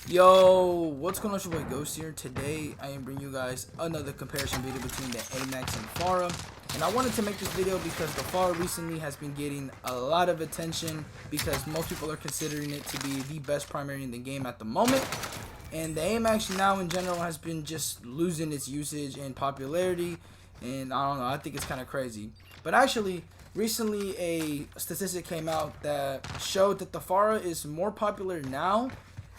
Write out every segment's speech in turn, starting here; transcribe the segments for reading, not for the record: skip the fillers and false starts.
Yo, what's going on? It's your boy Ghost here. Today I am bringing you guys another comparison video between the Amax and Fara. And I wanted to make this video because the Fara recently has been getting a lot of attention because most people are considering it to be the best primary in the game at the moment. And the Amax now in general has been just losing its usage and popularity. And I don't know, I think it's kind of crazy. But actually, recently a statistic came out that showed that the Fara is more popular now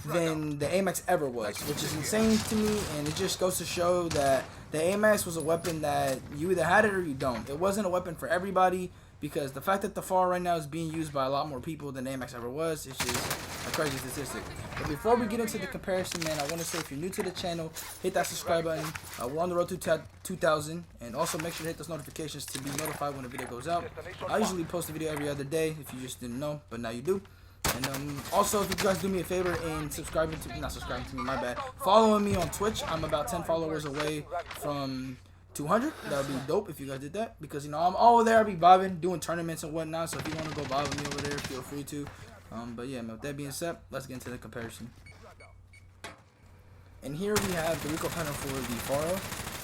than the Amax ever was, which is insane to me, and it just goes to show that the Amax was a weapon that you either had it or you don't. It wasn't a weapon for everybody, because the fact that the Fara right now is being used by a lot more people than the Amax ever was, it's just a crazy statistic. But before we get into the comparison, man, I want to say if you're new to the channel, hit that subscribe button. We're on the road to 2,000, and also make sure to hit those notifications to be notified when a video goes out. I usually post a video every other day if you just didn't know, but now you do. And also, if you guys do me a favor in my bad, following me on Twitch. I'm about 10 followers away from 200. That would be dope if you guys did that, because you know I'm over there. I'll be vibing, doing tournaments and whatnot. So if you want to go vibe with me over there, feel free to. But yeah, man, with that being said, let's get into the comparison. And here we have the recoil pattern for the Fara,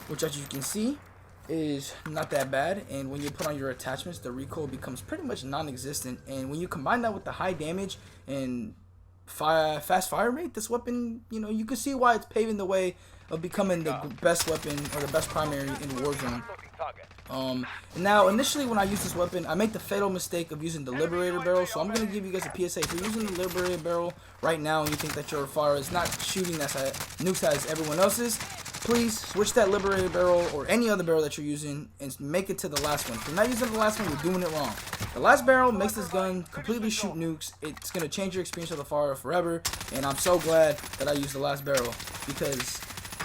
which, as you can see, is not that bad, and when you put on your attachments, the recoil becomes pretty much non-existent. And when you combine that with the high damage and fast fire rate, this weapon, you know, you can see why it's paving the way of becoming the best weapon or the best primary in Warzone. Now initially when I use this weapon, I make the fatal mistake of using the Liberator barrel. So I'm going to give you guys a PSA. If you're using the Liberator barrel right now and you think that your Fara is not shooting as nukes as everyone else's, please switch that Liberator barrel or any other barrel that you're using and make it to the last one. If you're not using the last one, you're doing it wrong. The last barrel makes this gun completely shoot nukes. It's going to change your experience of the Fara forever, and I'm so glad that I used the last barrel, because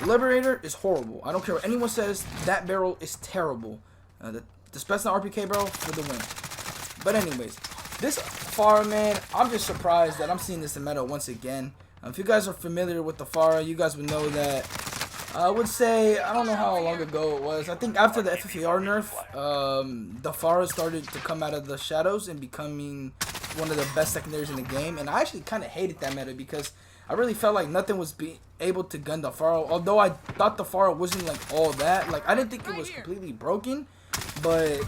Liberator is horrible. I don't care what anyone says, that barrel is terrible. The Spetsnaz RPK barrel for the win. But anyways, this Fara, man, I'm just surprised that I'm seeing this in meta once again. If you guys are familiar with the Fara, you guys would know that I would say, I don't know how long ago it was. I think after the FFAR nerf, the Fara started to come out of the shadows and becoming one of the best secondaries in the game. And I actually kind of hated that meta because I really felt like nothing was able to gun the Fara. Although I thought the Fara wasn't like all that. Like, I didn't think it was completely broken, but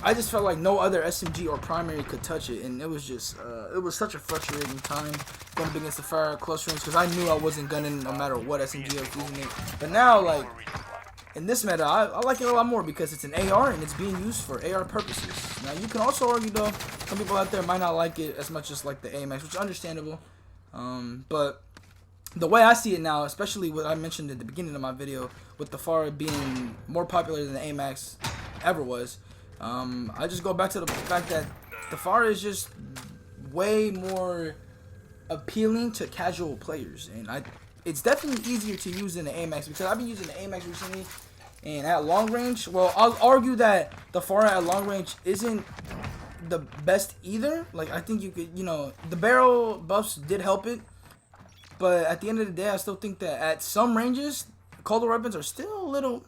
I just felt like no other SMG or primary could touch it, and it was just, it was such a frustrating time going up against the Fara close range, because I knew I wasn't gunning no matter what SMG I was using it. But now, like, in this meta, I like it a lot more because it's an AR, and it's being used for AR purposes. Now, you can also argue, though, some people out there might not like it as much as like the Amax, which is understandable. But the way I see it now, especially what I mentioned at the beginning of my video, with the Fara being more popular than the Amax ever was, I just go back to the fact that the Fara is just way more appealing to casual players, and it's definitely easier to use than the Amax, because I've been using the Amax recently, and at long range, well, I'll argue that the Fara at long range isn't the best either. Like, I think you could, you know, the barrel buffs did help it, but at the end of the day, I still think that at some ranges, colder weapons are still a little,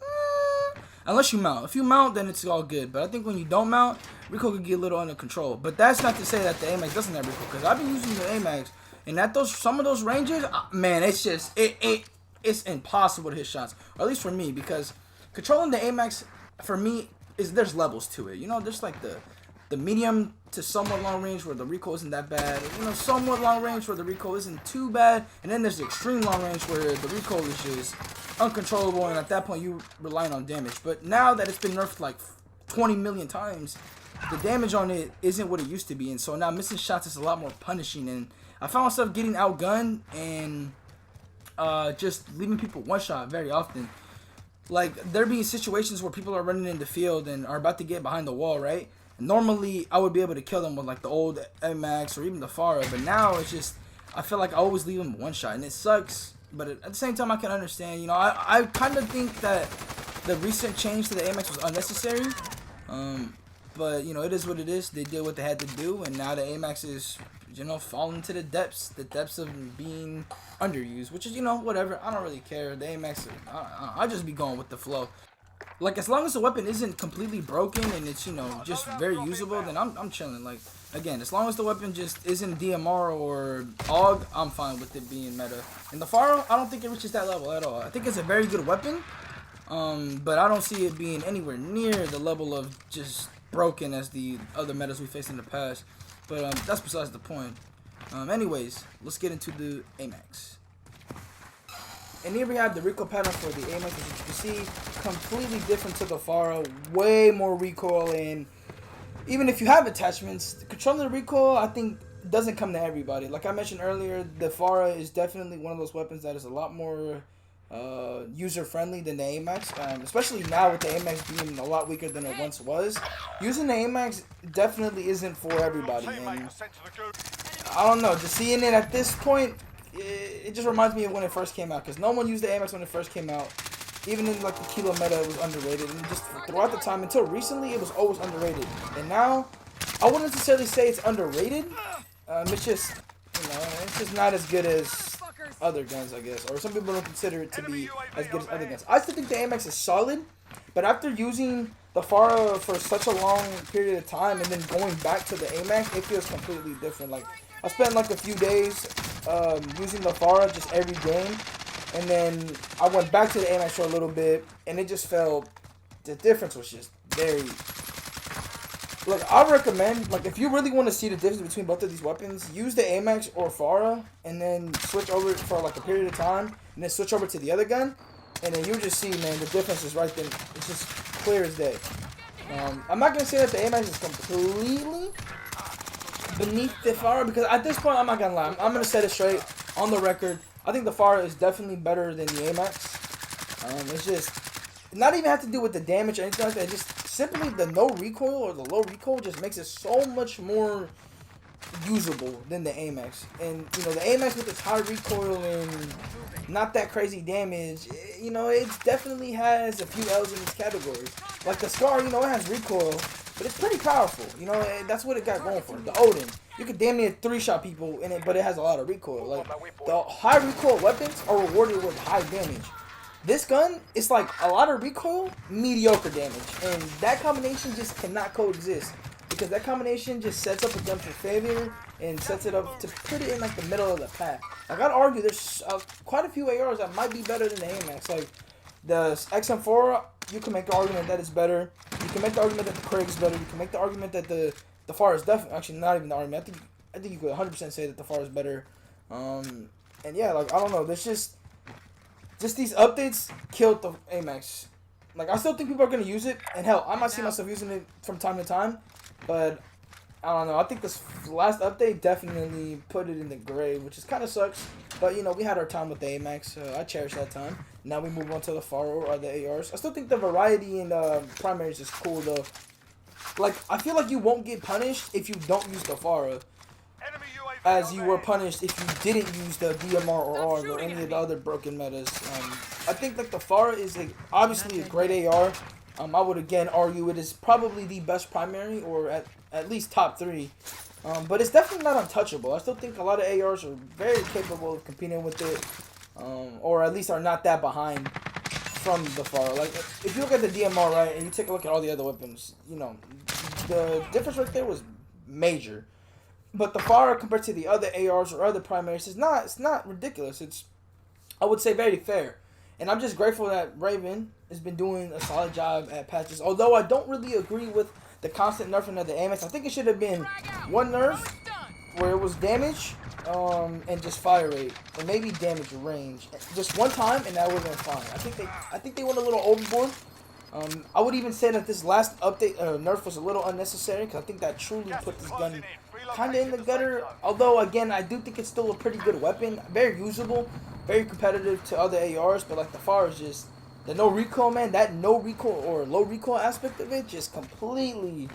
unless you mount. If you mount, then it's all good. But I think when you don't mount, recoil could get a little under control. But that's not to say that the Amax doesn't have recoil, because I've been using the Amax, and at some of those ranges, man, it's just it's impossible to hit shots. Or at least for me, because controlling the Amax for me there's levels to it. You know, there's like the medium to somewhat long range where the recoil isn't that bad. You know, somewhat long range where the recoil isn't too bad, and then there's the extreme long range where the recoil is just uncontrollable, and at that point you relying on damage. But now that it's been nerfed like 20 million times, the damage on it isn't what it used to be, and so now missing shots is a lot more punishing. And I found myself getting outgunned and just leaving people one shot very often. Like, there being situations where people are running in the field and are about to get behind the wall, right? Normally I would be able to kill them with like the old Amax or even the Fara, but now it's just, I feel like I always leave them one shot, and it sucks. But at the same time, I can understand. You know, I kind of think that the recent change to the Amax was unnecessary. But you know, it is what it is. They did what they had to do, and now the Amax is, you know, falling to the depths of being underused, which is, you know, whatever. I don't really care. The Amax, I just be going with the flow. Like, as long as the weapon isn't completely broken and it's, you know, just very usable, then I'm chilling. Like, again, as long as the weapon just isn't DMR or AUG, I'm fine with it being meta. And the Fara, I don't think it reaches that level at all. I think it's a very good weapon, but I don't see it being anywhere near the level of just broken as the other metas we faced in the past. But that's besides the point. Anyways, let's get into the Amax. And here we have the recoil pattern for the Amax, as you can see, completely different to the Fara, way more recoil, and even if you have attachments, controlling the recoil, I think, doesn't come to everybody. Like I mentioned earlier, the Fara is definitely one of those weapons that is a lot more user-friendly than the Amax, especially now with the Amax being a lot weaker than it once was. Using the Amax definitely isn't for everybody, and I don't know, just seeing it at this point, it just reminds me of when it first came out, because no one used the Amax when it first came out. Even in like the Kilo meta, it was underrated, and just throughout the time until recently, it was always underrated. And now, I wouldn't necessarily say it's underrated. It's just, you know, it's just not as good as other guns, I guess, or some people don't consider it to be as good as other guns. I still think the Amax is solid, but after using the Fara for such a long period of time and then going back to the Amax, it feels completely different. Like, I spent like a few days using the Fara just every game, and then I went back to the Amax for a little bit, and it just felt, the difference was just very... Look, I recommend, like, if you really want to see the difference between both of these weapons, use the Amax or Fara, and then switch over for like a period of time, and then switch over to the other gun, and then you'll just see, man, the difference is right there. It's just clear as day. I'm not going to say that the Amax is completely beneath the Fara, because at this point, I'm not going to lie. I'm going to set it straight on the record. I think the Fara is definitely better than the Amax. It's just, not even have to do with the damage or anything like that. Just simply the no recoil or the low recoil just makes it so much more usable than the Amax. And, you know, the Amax with its high recoil and not that crazy damage, you know, it definitely has a few L's in its categories. Like the Scar, you know, it has recoil, but it's pretty powerful. You know, and that's what it got going for. The Odin, you could damn near 3-shot people in it, but it has a lot of recoil. Like, the high recoil weapons are rewarded with high damage. This gun, it's like a lot of recoil, mediocre damage, and that combination just cannot coexist, because that combination just sets up a gun for failure and sets it up to put it in like the middle of the pack. Like, I'd argue there's quite a few ARs that might be better than the Amax. Like the XM4, you can make the argument that it's better. You can make the argument that the Craig is better. You can make the argument that the Fara is definitely, actually not even the argument. I think you could 100% say that the Fara is better. And yeah, like, I don't know. There's just these updates killed the Amax. Like, I still think people are going to use it. And hell, I might see myself using it from time to time. But, I don't know. I think this last update definitely put it in the grave, which is kind of sucks. But, you know, we had our time with the Amax. I cherish that time. Now we move on to the Fara or the ARs. I still think the variety in primaries is cool, though. Like, I feel like you won't get punished if you don't use the Fara, as you were punished if you didn't use the DMR or AUG or any of the other broken metas. I think like the Fara is obviously a great AR. I would again argue it is probably the best primary, or at least top 3. But it's definitely not untouchable. I still think a lot of ARs are very capable of competing with it, or at least are not that behind from the Fara. Like, if you look at the DMR, right, and you take a look at all the other weapons, you know, the difference right there was major. But the Fara compared to the other ARs or other primaries it's not ridiculous. It's, I would say, very fair. And I'm just grateful that Raven has been doing a solid job at patches. Although I don't really agree with the constant nerfing of the Amax. I think it should have been one nerf where it was damage and just fire rate, or maybe damage range. Just one time, and that would have been fine. I think they went a little overboard. I would even say that this last update nerf was a little unnecessary, because I think that truly put this gun kind of in the gutter. Although, again, I do think it's still a pretty good weapon. Very usable, very competitive to other ARs, but like the Fara is just, the no recoil, man, that no recoil or low recoil aspect of it just completely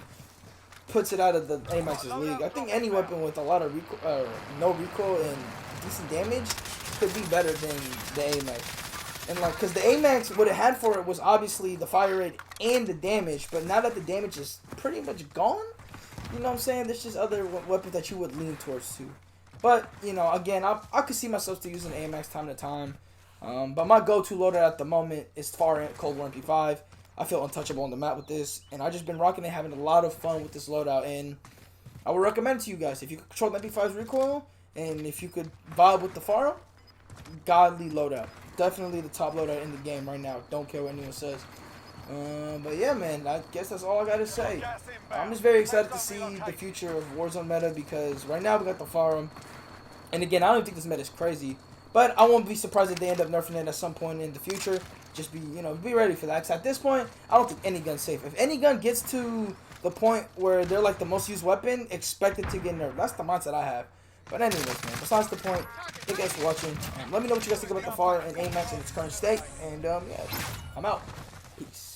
puts it out of the Amax's league. I think any weapon with a lot of no recoil and decent damage could be better than the Amax. And like, because the Amax, what it had for it was obviously the fire rate and the damage, but now that the damage is pretty much gone, you know what I'm saying? There's just other weapons that you would lean towards too. But, you know, again, I could see myself still using the Amax time to time. But my go-to loader at the moment is Fara Cold War MP5. I feel untouchable on the map with this, and I've just been rocking and having a lot of fun with this loadout, and I would recommend it to you guys. If you could control the MP5's recoil, and if you could vibe with the Fara, godly loadout. Definitely the top loadout in the game right now. Don't care what anyone says. But yeah, man, I guess that's all I gotta say. I'm just very excited to see the future of Warzone meta, because right now we got the Fara, and again, I don't think this meta is crazy, but I won't be surprised if they end up nerfing it at some point in the future. Just be, be ready for that. Because at this point, I don't think any gun's safe. If any gun gets to the point where they're like the most used weapon, expect it to get nerfed. That's the mindset I have. But anyways, man, besides the point, thank you guys for watching. Let me know what you guys think about the Fara and Amax in its current state. And yeah, I'm out. Peace.